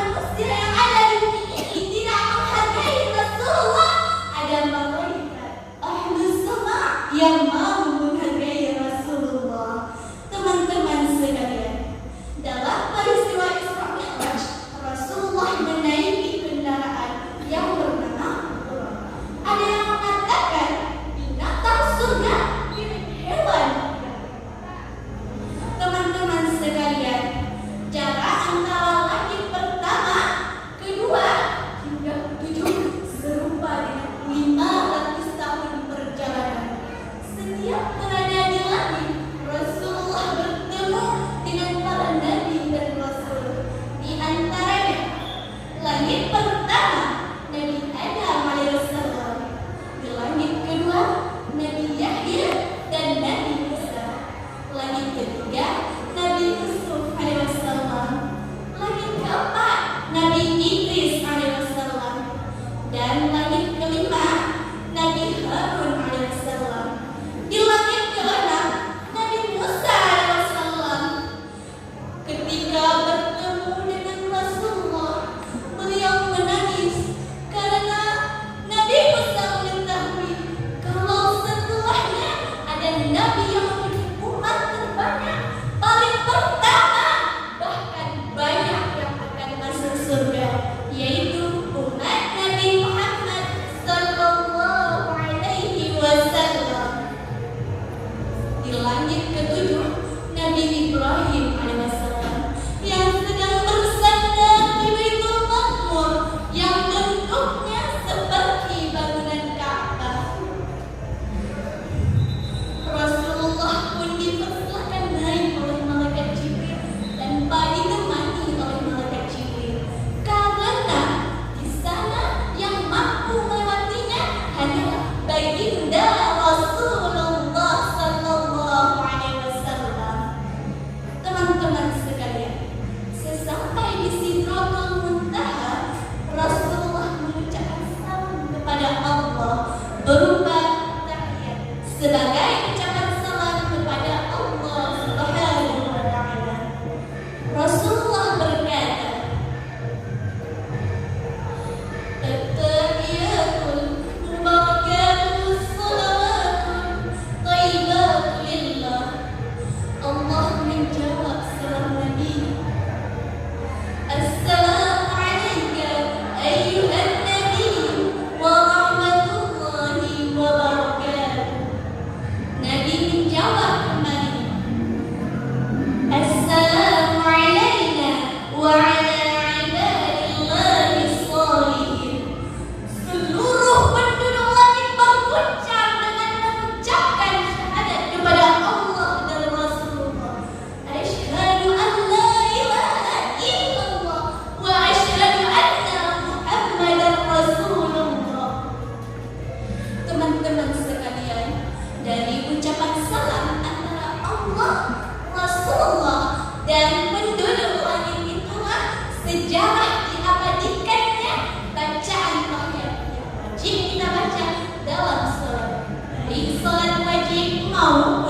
manusia yang ada di bumi ini tidak menghargai Rasulullah, ada malaikat Ahlus Sama yang mau menghargai Rasulullah. Teman-teman sekalian, dalam peristiwa Isra Mi'raj, Rasulullah menaiki kendaraan yang bernama Buraq. Ada yang mengatakan binatang surga mirip hewan. Teman-teman sekalian, jarak antara langit pertama, kedua, hingga ketujuh serupa dengan 500 tahun perjalanan. Setiap berada di langit, Rasulullah bertemu dengan para nabi dan rasul. Di antaranya, langit pertama, Nabi Adam alaihissalam. Di langit kedua, Nabi Yahya dan Nabi Musa. Langit ketiga, Nabi Yusuf alaihissalam. Langit keempat, Nabi Idris alaihissalam. Dan langit kelima, Nabi Harun alaihissalam. Di langit keenam, Nabi Musa alaihissalam. Ketika bertemu dengan Rasulullah, beliau menangis karena Nabi Musa mengetahui kalau setelahnya ada Nabi yang memiliki umat terbanyak, paling pertama, bahkan banyak yang akan masuk surga, yaitu umat Nabi Muhammad sallallahu alaihi wasallam. Di langit ketujuh, Nabi Ibrahim alaihissalam yang sedang bersandar di Baitul Maqmur yang bentuknya seperti bangunan Ka'bah. Rasulullah pun dipersilakan naik oleh malaikat Jibril dan ditemani oleh malaikat Jibril, karena di sana yang mampu melewatinya hanyalah baginda Rasulullah sallallahu alaihi wasallam. Teman-teman sekalian, sesampai di Sidratul Muntaha, Rasulullah mengucapkan salam kepada Allah berupa tahiyat sebagai ucapan salam kepada Allah Subhanahu wa taala. Rasulullah berkata, "At-tahiyatul mubarakatus salawatun thayyibatun lillah." Allah menjawab salam Nabi, "Assalamu alayka ayyuhan nabi wa rahmatullahi wa barakatuh." Nabi menjawab kembali, "Assalamu alayna wa ala ibadillahi sholihin." Seluruh penduduk langit berguncang dengan mengucapkan syahadat kepada Allah dan Rasulullah. Asyhadu an la ilaha illallah wa asyhadu anna Muhammadar Rasulullah. Teman-teman sekalian, dari ucapan salam antara Allah, Rasulullah, dan penduduk langit itulah sejarah diabadikannya bacaan ayat yang wajib kita baca dalam sholat, baik sholat wajib maupun